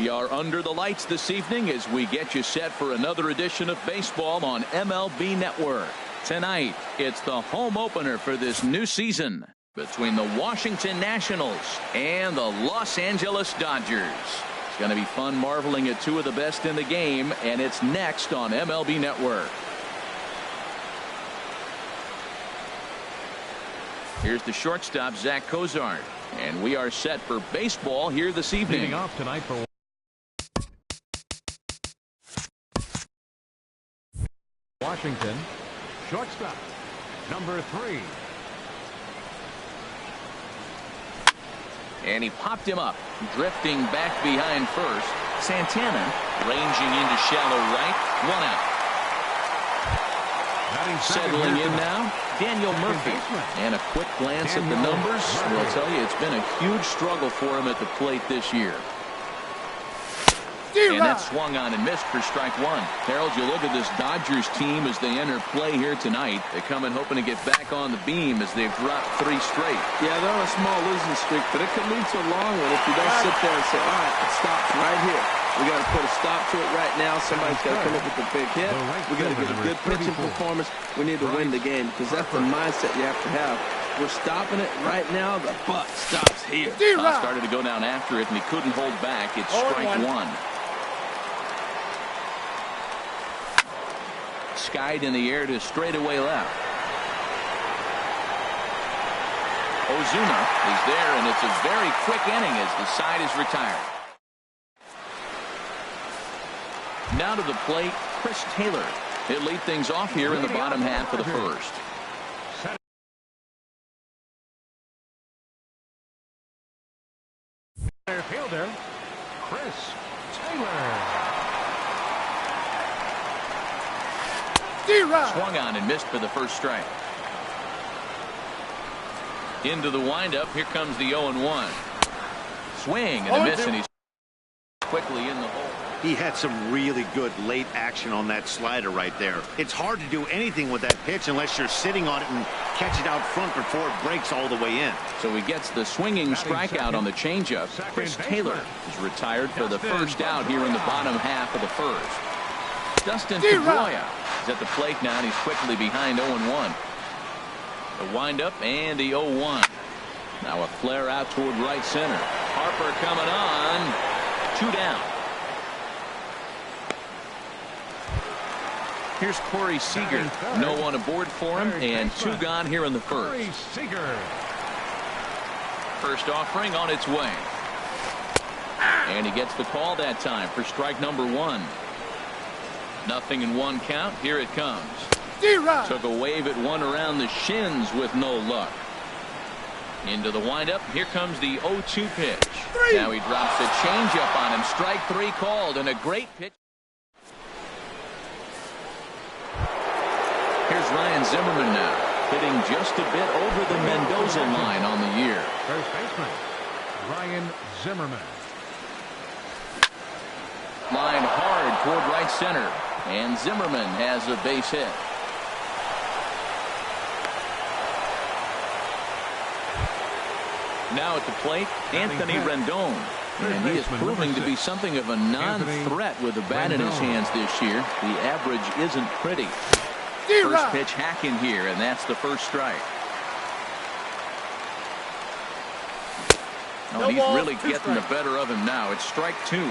We are under the lights this evening as we get you set for another edition of baseball on MLB Network. Tonight, it's the home opener for this new season between the Washington Nationals and the Los Angeles Dodgers. It's going to be fun marveling at two of the best in the game, and it's next on MLB Network. Here's the shortstop, Zach Cozart, and we are set for baseball here this evening. Leading off tonight for Washington, shortstop, number 3. And he popped him up, drifting back behind first. Santana ranging into shallow right, 1 out. Settling in now, Daniel Murphy. And a quick glance at the numbers will tell you it's been a huge struggle for him at the plate this year. And that swung on and missed for strike 1. Harold, you look at this Dodgers team as they enter play here tonight. They come in hoping to get back on the beam as they've dropped 3 straight. Yeah, they're on a small losing streak, but it could lead to a long one if you don't sit there and say, all right, it stops right here. We got to put a stop to it right now. Somebody's got to come up with a big hit. We got to get a good pitching performance. We need to win the game because that's the mindset you have to have. We're stopping it right now. The buck stops here. Started to go down after it, and he couldn't hold back. It's strike 1. Skied in the air to straightaway left. Ozuna is there, and it's a very quick inning as the side is retired. Now to the plate, Chris Taylor. He'll lead things off here in the bottom half of the first. Fielder, Chris Taylor. Swung on and missed for the first strike. Into the windup. Here comes the 0-1. Swing and a miss, and he's quickly in the hole. He had some really good late action on that slider right there. It's hard to do anything with that pitch unless you're sitting on it and catch it out front before it breaks all the way in. So he gets the swinging strikeout on the changeup. Chris Taylor is retired for the first out here in the bottom half of the first. Dustin Pedroia is at the plate now, and he's quickly behind 0-1. The windup and the 0-1. Now a flare out toward right center. Harper coming on. 2 down. Here's Corey Seager. No one aboard for him, and 2 gone here in the first. First offering on its way. And he gets the call that time for strike number 1. Nothing in 1 count. Here it comes. Took a wave at one around the shins with no luck. Into the windup. Here comes the 0-2 pitch. Now he drops a changeup on him. Strike 3 called, and a great pitch. Here's Ryan Zimmerman now, hitting just a bit over the Mendoza line on the year. First baseman, Ryan Zimmerman. Line hard toward right center, and Zimmerman has a base hit. Now at the plate, Anthony Rendon. And he is proving to be something of a non-threat with the bat in his hands this year. The average isn't pretty. First pitch hacking here, and that's the first strike. Oh, he's really getting the better of him now. It's strike 2.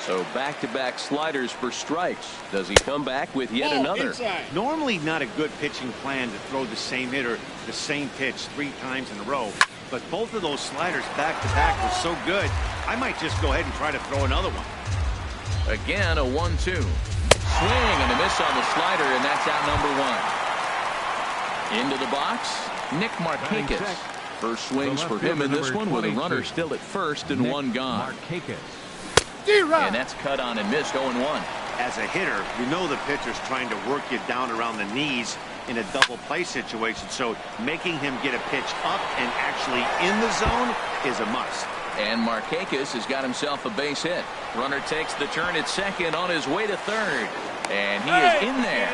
So back-to-back sliders for strikes. Does he come back with yet another? Normally not a good pitching plan to throw the same hitter the same pitch 3 times in a row. But both of those sliders back-to-back were so good, I might just go ahead and try to throw another one. Again, a 1-2. Swing and a miss on the slider, and that's out number 1. Into the box, Nick Markakis. First swings for him in this one with a runner still at first and 1 gone. And that's cut on and missed 0-1. As a hitter, you know the pitcher's trying to work you down around the knees in a double play situation, so making him get a pitch up and actually in the zone is a must. And Markakis has got himself a base hit. Runner takes the turn at second on his way to third. And he is in there.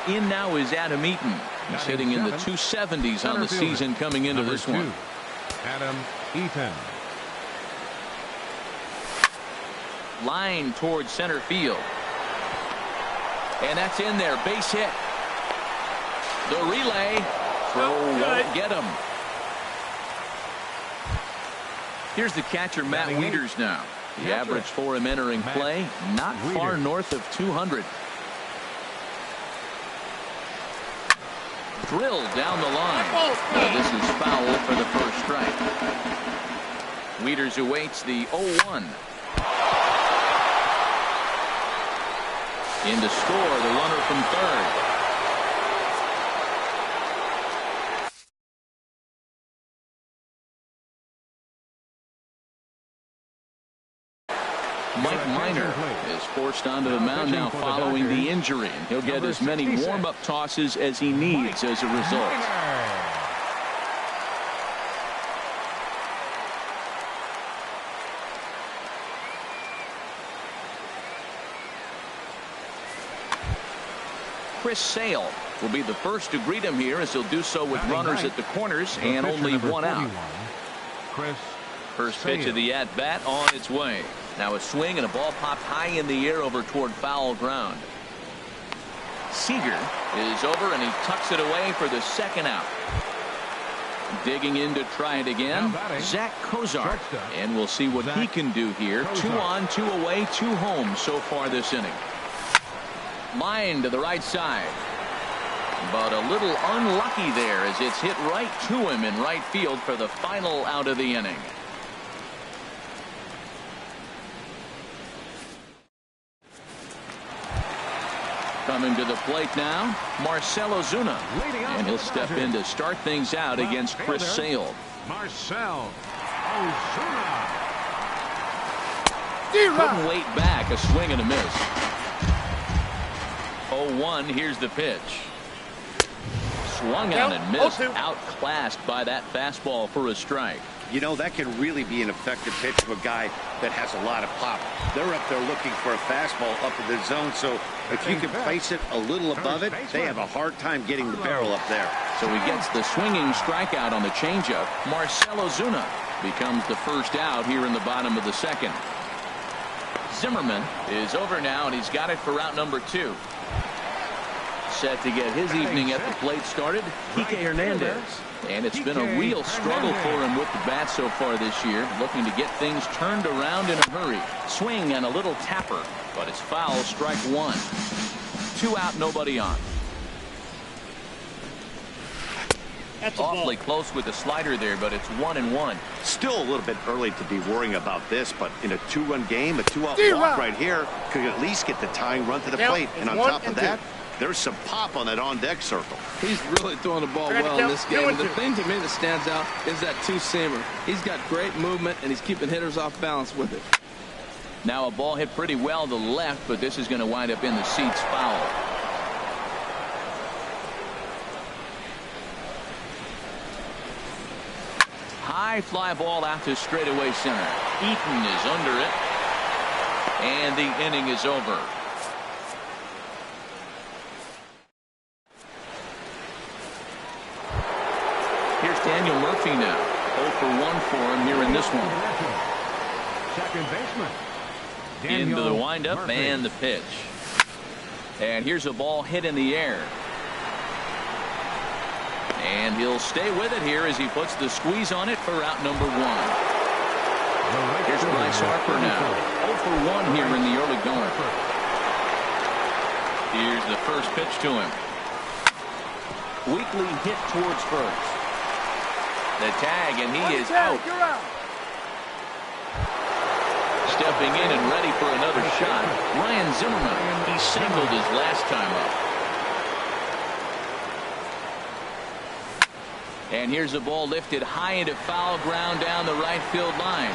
In now is Adam Eaton. He's hitting in the 270s on the season coming into this one. Adam Eaton. Line towards center field. And that's in there. Base hit. The relay. Throw won't get him. Here's the catcher, Matt Wieters now. The average for him entering play, not far north of 200. Drilled down the line. This is foul for the first strike. Wieters awaits the 0-1. In to score, the runner from third. Mike Minor is forced onto the mound now following the injury, and he'll get as many warm-up tosses as he needs as a result. Chris Sale will be the first to greet him here, as he'll do so with runners at the corners and only one out. First pitch of the at-bat on its way. Now a swing and a ball popped high in the air over toward foul ground. Seager is over and he tucks it away for the second out. Digging in to try it again, Zach Kozar. And we'll see what he can do here. 2 on, 2 away, 2 home so far this inning. Line to the right side. But a little unlucky there as it's hit right to him in right field for the final out of the inning. Coming to the plate now, Marcell Ozuna. And he'll step in to start things out against Chris Sale. Marcell Ozuna. Couldn't wait back, a swing and a miss. 0-1, here's the pitch. Swung on and missed, outclassed by that fastball for a strike. You know, that can really be an effective pitch to a guy that has a lot of pop. They're up there looking for a fastball up in the zone, so if you can place it a little above it, they have a hard time getting the barrel up there. So he gets the swinging strikeout on the changeup. Marcell Ozuna becomes the first out here in the bottom of the second. Zimmerman is over now, and he's got it for out number 2. Set to get his evening at the plate started, Kike Hernandez. And it's been a real struggle for him with the bat so far this year, looking to get things turned around in a hurry. Swing and a little tapper, but it's foul, strike 1. 2 out, nobody on. That's awfully close with the slider there, but it's 1-1. Still a little bit early to be worrying about this, but in a 2-run game, a 2-out walk right here could at least get the tying run to the plate. And on top of that, there's some pop on that on-deck circle. He's really throwing the ball well in this game. And the thing to me that stands out is that two-seamer. He's got great movement, and he's keeping hitters off balance with it. Now a ball hit pretty well to the left, but this is going to wind up in the seats, foul. High fly ball out to straightaway center. Eaton is under it, and the inning is over. Here's Daniel Murphy now. 0 for 1 for him here in this one. Second baseman. Into the windup and the pitch. And here's a ball hit in the air. And he'll stay with it here as he puts the squeeze on it for out number 1. Here's Bryce Harper now. 0 for 1 here in the early going. Here's the first pitch to him. Weakly hit towards first. The tag, and he is out. Stepping in and ready for another shot, Ryan Zimmerman. He singled his last time up. And here's a ball lifted high into foul ground down the right field line.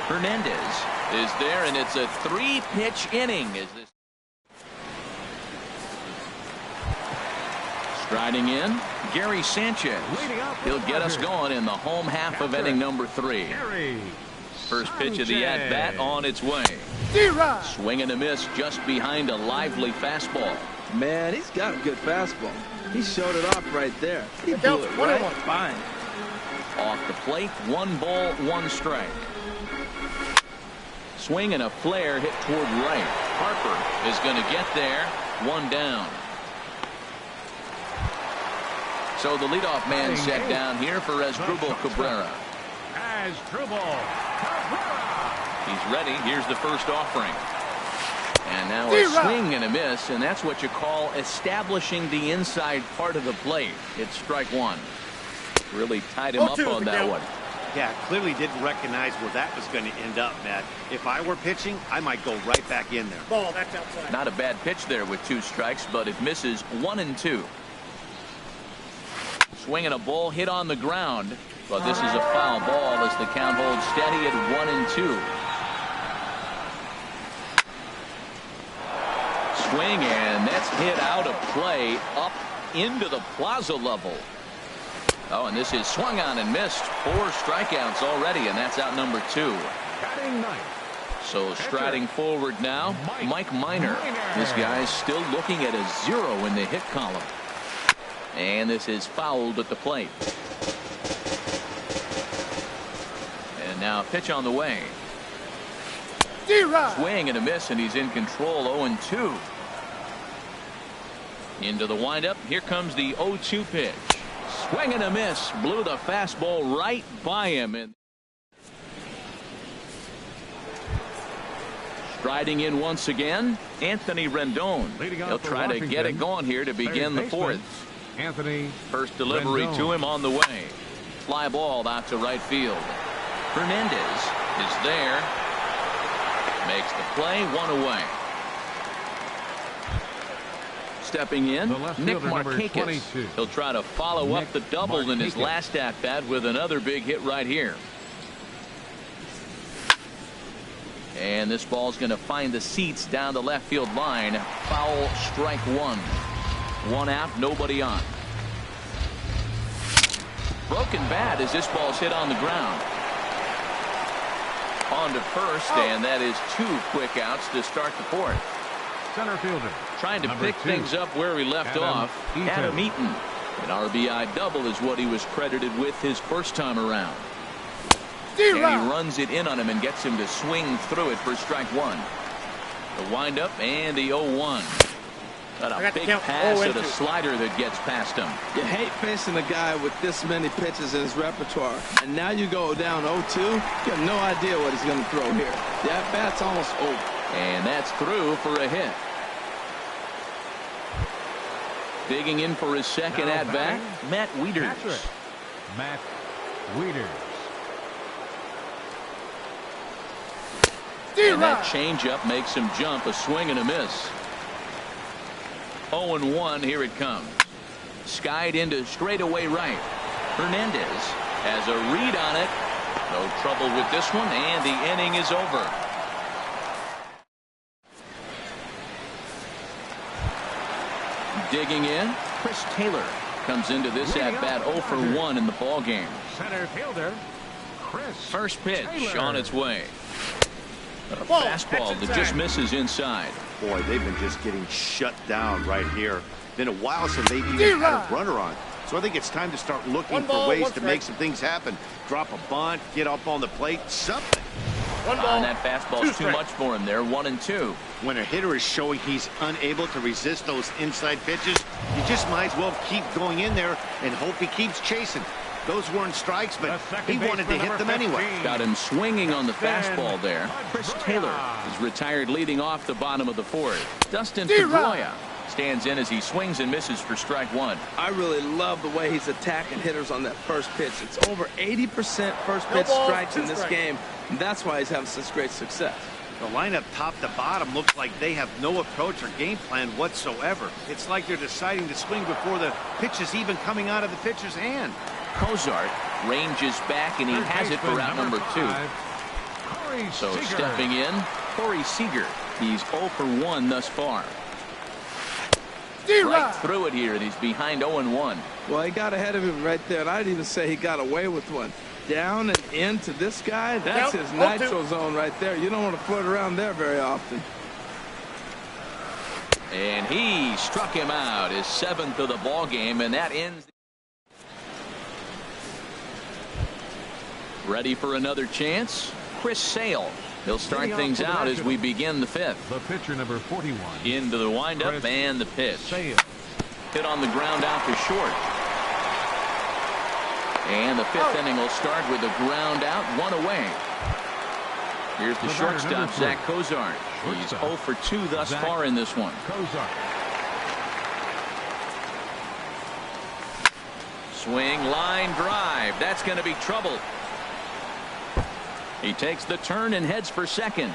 Hernandez is there, and it's a 3-pitch inning. Is this striding in? Gary Sanchez. He'll get us going in the home half of inning number 3. First pitch of the at-bat on its way. Swing and a miss just behind a lively fastball. Man, he's got a good fastball. He showed it off right there. He blew it right fine. Off the plate, 1 ball, 1 strike. swing and a flare hit toward right. Harper is going to get there. One down. So the leadoff man set down here for Asdrubal Cabrera. Asdrubal Cabrera. He's ready. Here's the first offering. And now a swing and a miss, and that's what you call establishing the inside part of the plate. It's strike one. Really tied him up on that one. Yeah, clearly didn't recognize where that was going to end up, Matt. If I were pitching, I might go right back in there. Ball, that's outside. Not a bad pitch there with 2 strikes, but it misses 1-2. Swinging a ball hit on the ground, but this is a foul ball as the count holds steady at 1-2. Swing, and that's hit out of play up into the plaza level. Oh, and this is swung on and missed. 4 strikeouts already, and that's out number 2. Batting ninth. So striding forward now, Mike Minor. This guy's still looking at a 0 in the hit column. And this is fouled at the plate. And now pitch on the way. Swing and a miss, and he's in control. 0-2. Into the windup. Here comes the 0-2 pitch. Swing and a miss. Blew the fastball right by him. And striding in once again, Anthony Rendon. He'll try to get it going here to begin the 4th. Anthony. First delivery Rendon to him on the way. Fly ball out to right field. Hernandez is there. Makes the play. 1 away. Stepping in, Nick Markakis. He'll try to follow up the double in his last at-bat with another big hit right here. And this ball's going to find the seats down the left field line. Foul, strike 1. 1 out, nobody on. Broken bat as this ball's hit on the ground. On to first, and that is 2 quick outs to start the 4th. Center fielder. Trying to pick things up where he left off. Adam Eaton. An RBI double is what he was credited with his first time around. And he runs it in on him and gets him to swing through it for strike 1. The windup and the 0-1. Got a big pass at a slider that gets past him. You hate facing a guy with this many pitches in his repertoire. And now you go down 0-2. You have no idea what he's going to throw here. The at-bat's almost over. And that's through for a hit. Digging in for his second at-bat, Matt Wieters. Matt Wieters. And that changeup makes him jump. A swing and a miss. 0-1. Here it comes. Skied into straightaway right. Hernandez has a read on it. No trouble with this one, and the inning is over. Digging in, Chris Taylor comes into this at-bat 0 for 1 in the ball game. Center fielder, Chris First pitch Taylor. on its way. A fastball that just misses inside. Boy, they've been just getting shut down right here. Been a while since they've even had a runner on. So I think it's time to start looking for ways to make some things happen. Drop a bunt, get up on the plate, something. And that fastball's too much for him there. 1-2. When a hitter is showing he's unable to resist those inside pitches, you just might as well keep going in there and hope he keeps chasing. Those weren't strikes, but he wanted to hit them anyway. Got him swinging on the fastball there. Chris Taylor is retired leading off the bottom of the 4th. Dustin Pedroia stands in as he swings and misses for strike 1. I really love the way he's attacking hitters on that first pitch. It's over 80% first pitch strikes in this game. And that's why he's having such great success. The lineup top to bottom looks like they have no approach or game plan whatsoever. It's like they're deciding to swing before the pitch is even coming out of the pitcher's hand. Cozart ranges back, and he has it for out number 2. So stepping in, Corey Seager. He's 0 for 1 thus far. Right through it here, and he's behind 0-1. Well, he got ahead of him right there, and I'd even say he got away with one. Down and into this guy, that's his nitro zone right there. You don't want to float around there very often. And he struck him out, his 7th of the ball game, and that ends. Ready for another chance? Chris Sale He'll start things out as we begin the fifth. The pitcher, number 41. Into the windup Chris and the pitch. Sale. Hit on the ground out to short. And the fifth inning will start with a ground out, one away. Here's the shortstop, Zach Cozart. He's 0 for 2 thus far in this one. Cozart. Swing, line drive. That's going to be trouble. He takes the turn and heads for second.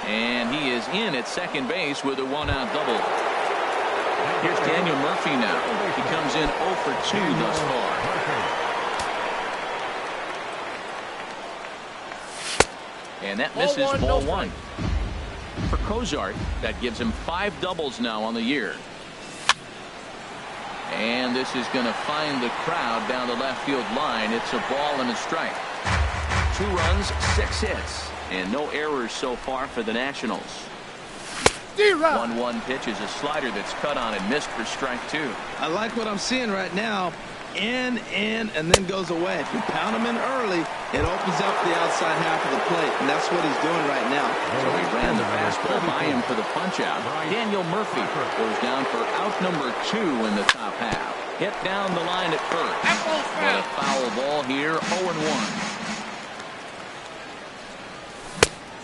And he is in at second base with a one-out double. Here's Daniel Murphy now. He comes in 0 for 2 thus far. And that misses ball one. For Cozart, that gives him 5 doubles now on the year. And this is going to find the crowd down the left field line. It's a ball and a strike. 2 runs, 6 hits, and no errors so far for the Nationals. 1-1 pitch is a slider that's cut on and missed for strike 2. I like what I'm seeing right now. In, and then goes away. If you pound him in early, it opens up the outside half of the plate, and that's what he's doing right now. So he ran the fastball by him for the punch-out. Daniel Murphy goes down for out number 2 in the top half. Hit down the line at first. But a foul ball here, 0-1.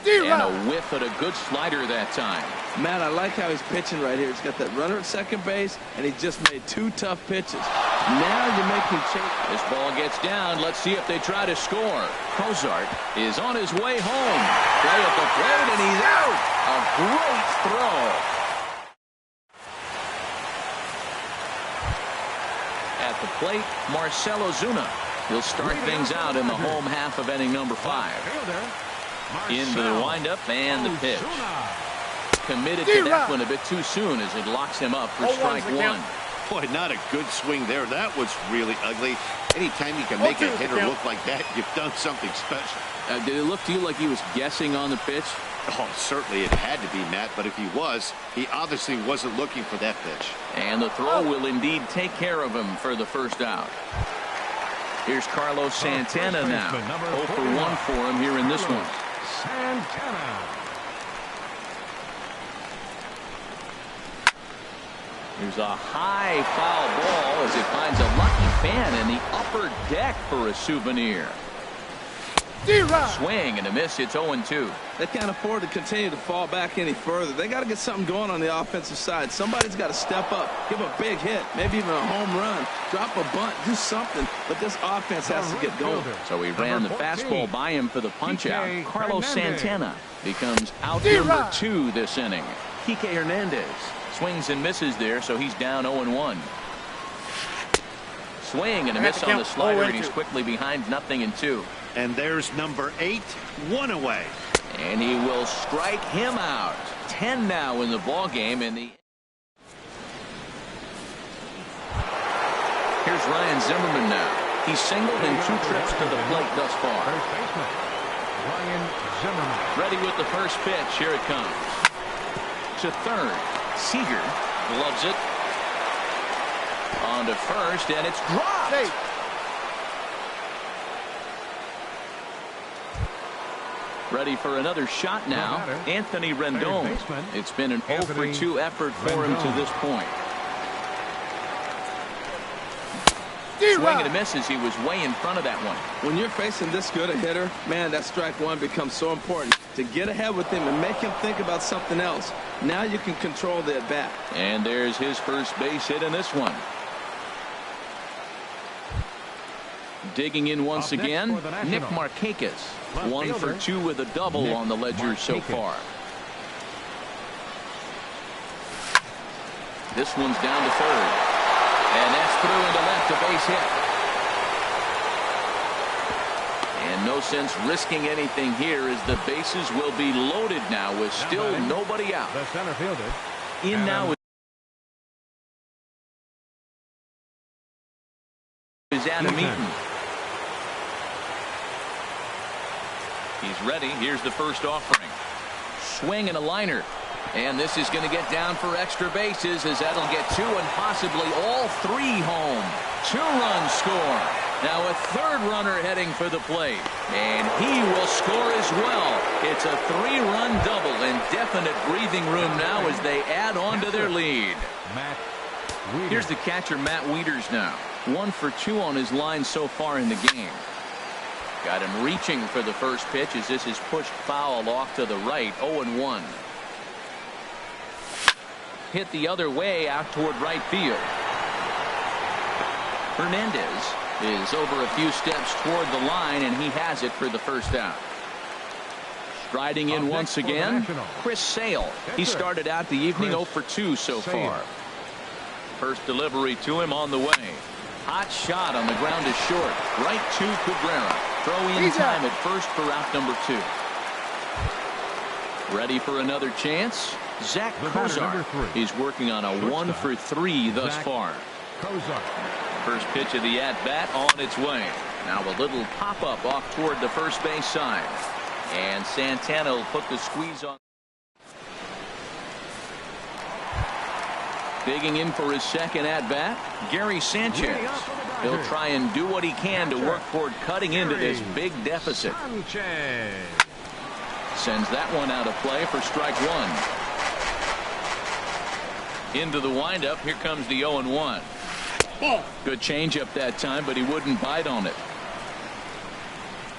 And a whiff at a good slider that time. Man, I like how he's pitching right here. He's got that runner at second base, and he just made 2 tough pitches. Now you make him change. This ball gets down. Let's see if they try to score. Cozart is on his way home. Play at the plate, and he's out. A great throw. At the plate, Marcell Ozuna. He'll start things out in the home half of inning number 5. Into the windup and the pitch. Committed to that one a bit too soon as it locks him up for strike 1. Boy, not a good swing there. That was really ugly. Anytime you can make a hitter look like that, you've done something special. Did it look to you like he was guessing on the pitch? Oh, certainly it had to be, Matt, but if he was, he obviously wasn't looking for that pitch. And the throw will indeed take care of him for the first out. Here's Carlos Santana now. 0 for 1 for him here in this one. Santana. There's a high foul ball as it finds a lucky fan in the upper deck for a souvenir. Swing and a miss. It's 0-2. They can't afford to continue to fall back any further. They got to get something going on the offensive side. Somebody's got to step up, give a big hit, maybe even a home run, drop a bunt, do something. But this offense has to get going. So he ran the fastball by him for the punch-out. Carlos Santana becomes out number 2 this inning. Kike Hernandez swings and misses there, so he's down 0-1. Swing and a miss on the slider, and he's quickly behind 0-2. And there's number 8, 1 away. And he will strike him out. 10 now in the ball game. Here's Ryan Zimmerman now. He's singled in 2 trips to the plate thus far. First baseman Ryan Zimmerman. Ready with the first pitch. Here it comes. To third. Seager gloves it. On to first, and it's dropped. Ready for another shot now. Anthony Rendon. It's been an 0 for 2 effort for him to this point. Swing and a miss as he was way in front of that one. When you're facing this good a hitter, man, that strike 1 becomes so important to get ahead with him and make him think about something else. Now you can control the at-bat. And there's his first base hit in this one. Digging in once again, Nick Markakis. 1 for 2 with a double on the ledger so far. This one's down to third. And that's through into left, a base hit. And no sense risking anything here as the bases will be loaded now with still nobody out. The center fielder. In now is Adam Eaton. He's ready. Here's the first offering. Swing and a liner. And this is going to get down for extra bases as that'll get 2 and possibly all 3 home. 2-run score. Now a third runner heading for the plate. And he will score as well. It's a 3-run double and definite breathing room now as they add on to their lead. Here's the catcher, Matt Wieters now. 1 for 2 on his line so far in the game. Got him reaching for the first pitch as this is pushed foul off to the right. 0-1. Hit the other way out toward right field. Hernandez is over a few steps toward the line, and he has it for the first out. Striding in once again, Chris Sale. He started out the evening 0 for 2 so far. First delivery to him on the way. Hot shot on the ground is short. Right to Cabrera. Throw in time at first for out number 2. Ready for another chance? Zach Kozar. He's working on a 1 for 3 thus far. First pitch of the at-bat on its way. Now a little pop-up off toward the first base side. And Santana will put the squeeze on. Digging in for his second at-bat, Gary Sanchez. He'll try and do what he can to work toward cutting into this big deficit. Sends that one out of play for strike 1. Into the windup. Here comes the 0-1. Good changeup that time, but he wouldn't bite on it.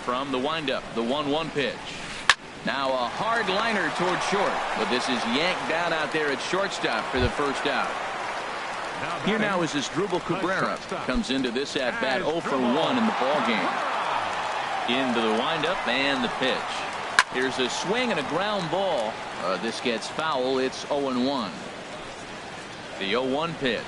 From the windup, the 1-1 pitch. Now a hard liner toward short, but this is yanked down out there at shortstop for the first out. Here now is Asdrubal Cabrera. Comes into this at bat 0 for 1 in the ball game. Into the windup and the pitch. Here's a swing and a ground ball. This gets foul. It's 0-1. The 0-1 pitch.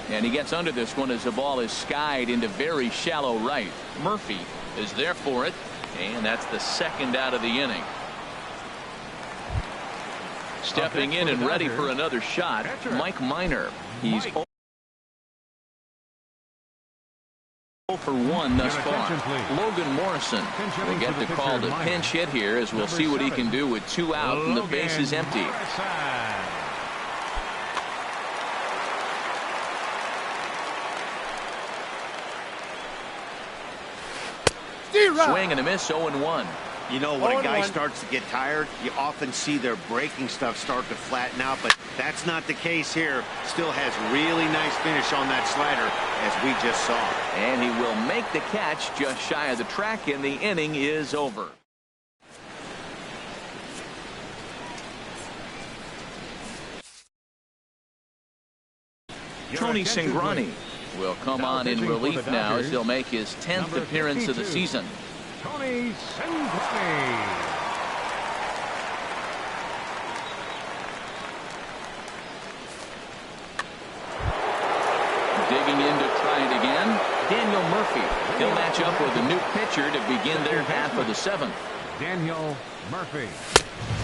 And he gets under this one as the ball is skied into very shallow right. Murphy is there for it. And that's the second out of the inning. Stepping in and ready for another shot, Mike Minor. He's 0 for 1 thus far. Logan Morrison will get the call to pinch hit here, as we'll see what he can do with 2 out and the base is empty. Swing and a miss. 0-1. You know, when a guy starts to get tired, you often see their breaking stuff start to flatten out, but that's not the case here. Still has really nice finish on that slider, as we just saw. And he will make the catch just shy of the track, and the inning is over. Tony Cingrani will come on in relief now as he'll make his 10th appearance of the season. Tony Cingrani. Digging in to try it again, Daniel Murphy. He'll match up with a new pitcher to begin their half of the 7th. Daniel Murphy.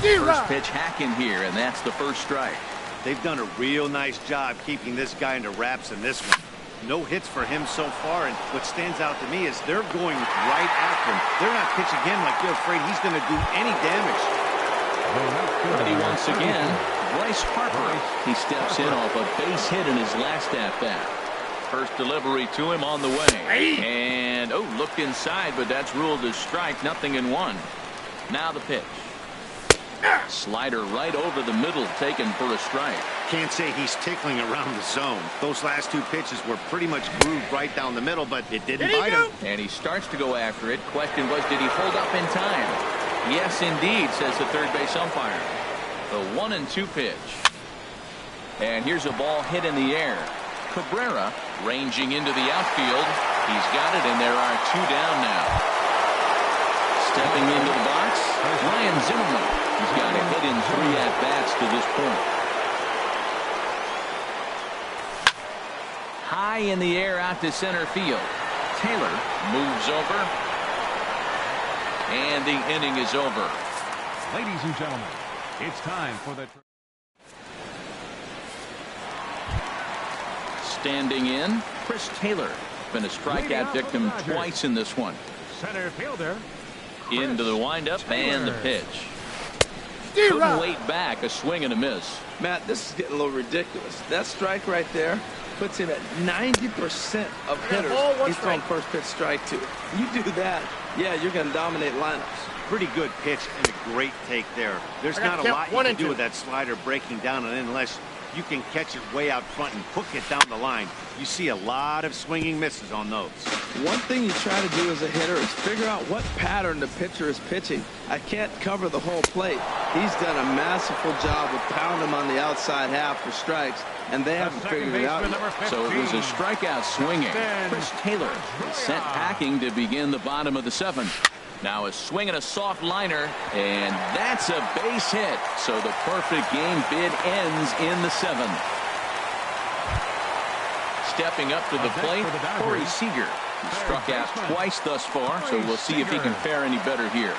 First pitch hack in here, and that's the first strike. They've done a real nice job keeping this guy into wraps in this one. No hits for him so far, and what stands out to me is they're going right after him. They're not pitching him like they're afraid he's going to do any damage. Ready once again, Bryce Harper. He steps in off a base hit in his last at-bat. First delivery to him on the way. And, looked inside, but that's ruled as strike. 0-1. Now the pitch. Slider right over the middle, taken for a strike. Can't say he's tickling around the zone. Those last 2 pitches were pretty much grooved right down the middle, but it didn't bite him. And he starts to go after it. Question was, did he hold up in time? Yes, indeed, says the third base umpire. The 1-2 pitch. And here's a ball hit in the air. Cabrera ranging into the outfield. He's got it, and there are 2 down now. Stepping into the box, Ryan Zimmerman. He's got a hit in 3 at-bats to this point. High in the air out to center field. Taylor moves over. And the inning is over. Ladies and gentlemen, it's time for the... Standing in, Chris Taylor. Been a strikeout victim twice in this one. Center fielder. Into the windup and the pitch. Couldn't wait back. A swing and a miss. Matt, this is getting a little ridiculous. That strike right there, puts him at 90% of hitters he's throwing first pitch strike to. You do that, yeah, you're going to dominate lineups. Pretty good pitch and a great take there. There's not a lot you can do with that slider breaking down, and unless you can catch it way out front and hook it down the line, you see a lot of swinging misses on those. One thing you try to do as a hitter is figure out what pattern the pitcher is pitching. I can't cover the whole plate. He's done a masterful job of pounding him on the outside half for strikes, and they haven't figured it out yet. So it was a strikeout swinging. Chris Taylor is sent packing to begin the bottom of the 7th. Now a swing and a soft liner, and that's a base hit. So the perfect game bid ends in the 7th. Stepping up to the plate, Corey Seager. He struck out twice thus far, so we'll see if he can fare any better here.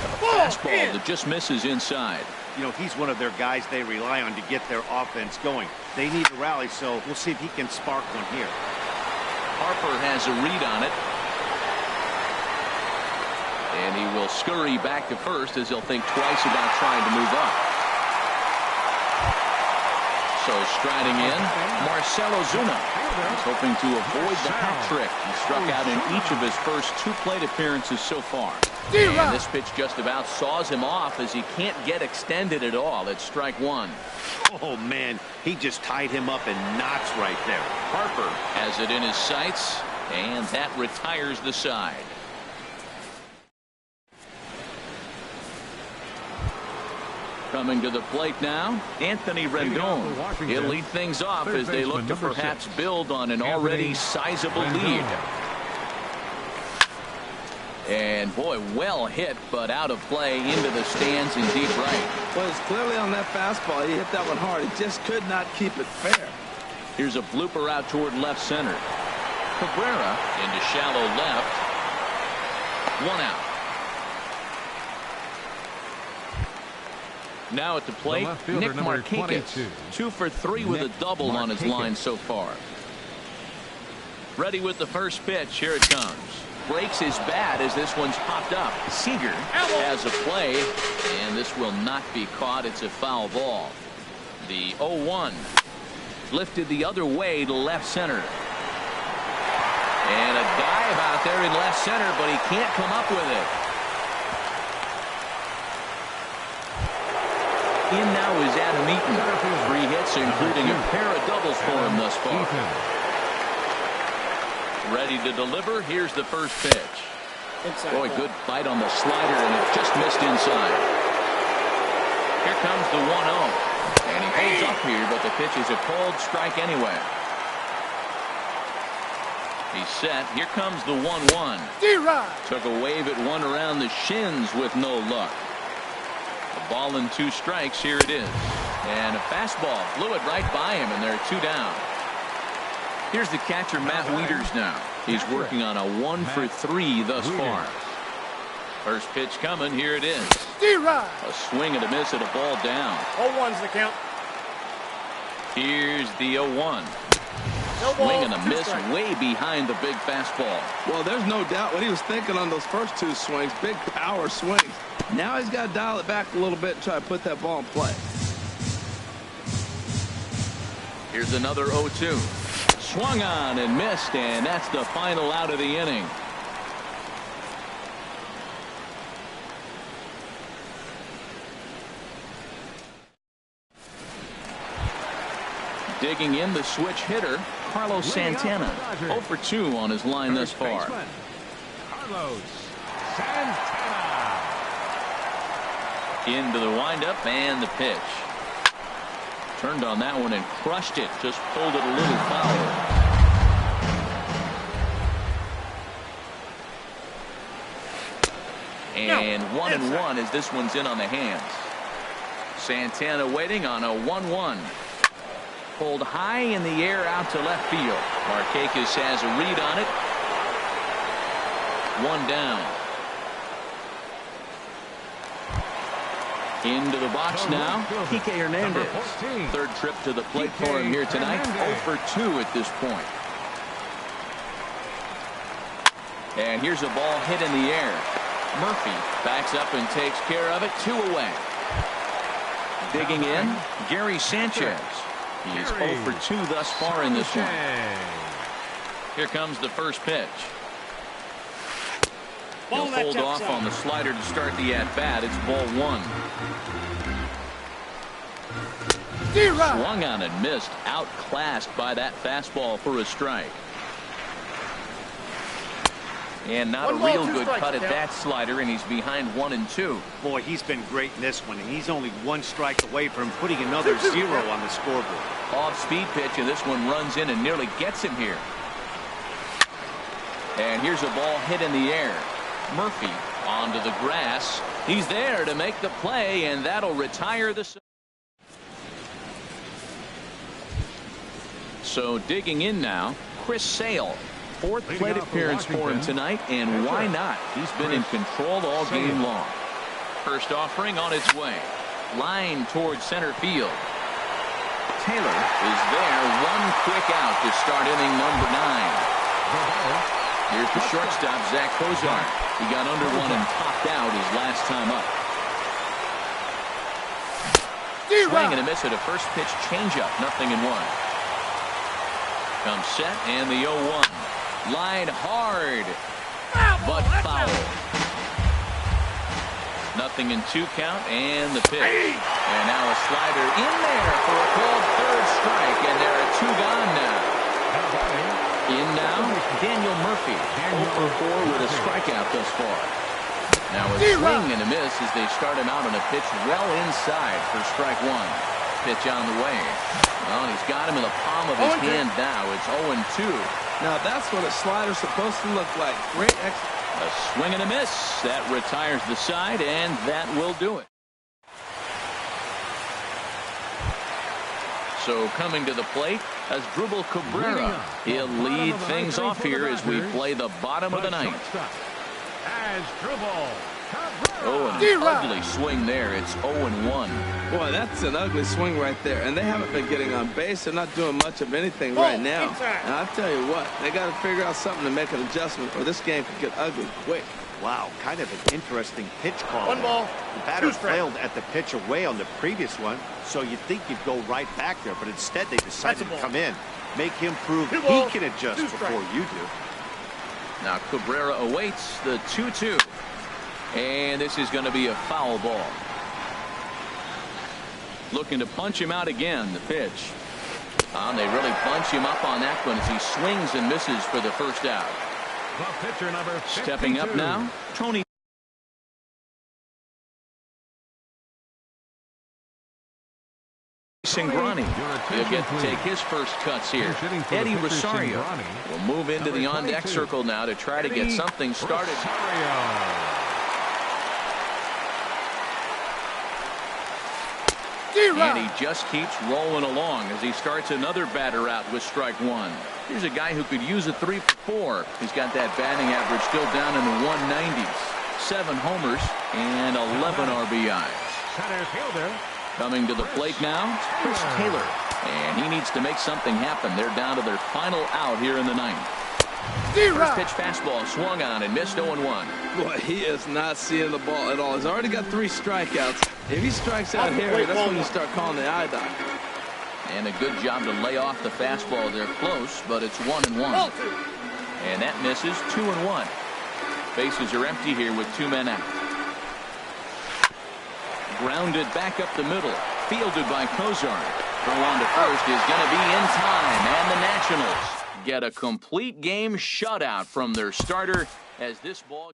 A fastball that just misses inside. You know, he's one of their guys they rely on to get their offense going. They need to rally, so we'll see if he can spark one here. Harper has a read on it. And he will scurry back to first as he'll think twice about trying to move up. So striding in, Marcell Ozuna. He's hoping to avoid the hat trick. He struck out in each of his first 2 plate appearances so far. And this pitch just about saws him off as he can't get extended at all. It's strike 1. Oh, man, he just tied him up in knots right there. Harper has it in his sights, and that retires the side. Coming to the plate now, Anthony Rendon. He'll lead things off as they look to perhaps build on an already sizable lead. And boy, well hit, but out of play into the stands in deep right. Well, it's clearly on that fastball. He hit that one hard. He just could not keep it fair. Here's a blooper out toward left center. Cabrera into shallow left. 1 out. Now at the plate, Nick Markakis, 2 for 3 with a double on his line so far. Ready with the first pitch. Here it comes. Breaks his bat as this one's popped up. Seager has a play, and this will not be caught. It's a foul ball. The 0-1 lifted the other way to left center. And a dive out there in left center, but he can't come up with it. In now is Adam Eaton. 3 hits, including a pair of doubles for him thus far. Ready to deliver. Here's the first pitch. Boy, good bite on the slider, and it just missed inside. Here comes the 1-0. And he holds up here, but the pitch is a called strike anyway. He's set. Here comes the 1-1. Took a wave at one around the shins with no luck. A ball and 2 strikes. Here it is. And a fastball blew it right by him, and there are 2 down. Here's the catcher, Matt Wieters now. He's working on a 1 for 3 thus far. First pitch coming. Here it is. A swing and a miss at a ball down. 0-1's the count. Here's the 0-1. Swing and a miss way behind the big fastball. Well, there's no doubt what he was thinking on those first 2 swings. Big power swings. Now he's got to dial it back a little bit and try to put that ball in play. Here's another 0-2. Swung on and missed, and that's the final out of the inning. Digging in the switch hitter, Carlos Santana. 0 for 2 on his line thus far. Carlos Santana. Into the windup and the pitch. Turned on that one and crushed it. Just pulled it a little foul. And 1-1 as this one's in on the hands. Santana waiting on a 1-1. Pulled high in the air out to left field. Markakis has a read on it. 1 down. Into the box now, Kike Hernandez. 3rd trip to the plate for him here tonight. 0 for 2 at this point. And here's a ball hit in the air. Murphy backs up and takes care of it. 2 away. Digging in, Gary Sanchez. He's 0 for 2 thus far in this one. Here comes the first pitch. He'll hold off on the slider to start the at-bat. It's ball 1. Swung on and missed. Outclassed by that fastball for a strike. And not a real good cut at that slider, and he's behind 1-2. Boy, he's been great in this one, and he's only 1 strike away from putting another 0 on the scoreboard. Off-speed pitch, and this one runs in and nearly gets him here. And here's a ball hit in the air. Murphy onto the grass. He's there to make the play, and that'll retire the... So digging in now, Chris Sale. 4th plate appearance for him tonight, and why not? He's been in control all game long. First offering on its way. Line towards center field. Taylor is there. 1 quick out to start inning number 9. Here's the shortstop, Zach Kozar. He got under one and popped out his last time up. Swing and a miss at a first pitch changeup. 0-1. Comes set and the 0-1. Line hard, but foul. 0-2 count and the pitch. And now a slider in there for a called 3rd strike, and there are 2 gone now. In now, Daniel Murphy. 0 for 4 with a strikeout thus far. Now a swing and a miss as they start him out on a pitch well inside for strike 1. Pitch on the way. Well, he's got him in the palm of his hand now. It's 0-2. Now that's what a slider's supposed to look like. Great A swing and a miss. That retires the side, and that will do it. So coming to the plate, Asdrubal Cabrera. He'll lead things off here as we play the bottom of the 9th. Oh, an ugly swing there. It's 0-1. Boy, that's an ugly swing right there. And they haven't been getting on base. They're not doing much of anything right now. And I'll tell you what, they got to figure out something to make an adjustment, or this game could get ugly quick. Wow, kind of an interesting pitch call. 1 ball. The batter failed at the pitch away on the previous one, so you'd think you'd go right back there, but instead they decided to come in. Make him prove he can adjust before you do. Now Cabrera awaits the 2-2. And this is going to be a foul ball. Looking to punch him out again, the pitch. They really bunch him up on that one as he swings and misses for the first out. The pitcher number 52. Stepping up now, Tony Cingrani. He'll get to take his first cuts here. Eddie Rosario will move into the on-deck circle now to try to get something started. And he just keeps rolling along as he starts another batter out with strike 1. Here's a guy who could use a 3 for 4. He's got that batting average still down in the 190s. 7 homers and 11 RBIs. Center fielder. Coming to the plate now, Chris Taylor. And he needs to make something happen. They're down to their final out here in the 9th. First pitch fastball swung on and missed 0-1. Boy, he is not seeing the ball at all. He's already got 3 strikeouts. If he strikes out here, that's when you start calling the eye doctor. And a good job to lay off the fastball. They're close, but it's 1-1. And that misses 2-1. Bases are empty here with 2 men out. Grounded back up the middle. Fielded by Kozar. Throw on to first is going to be in time. And the Nationals get a complete game shutout from their starter as this ball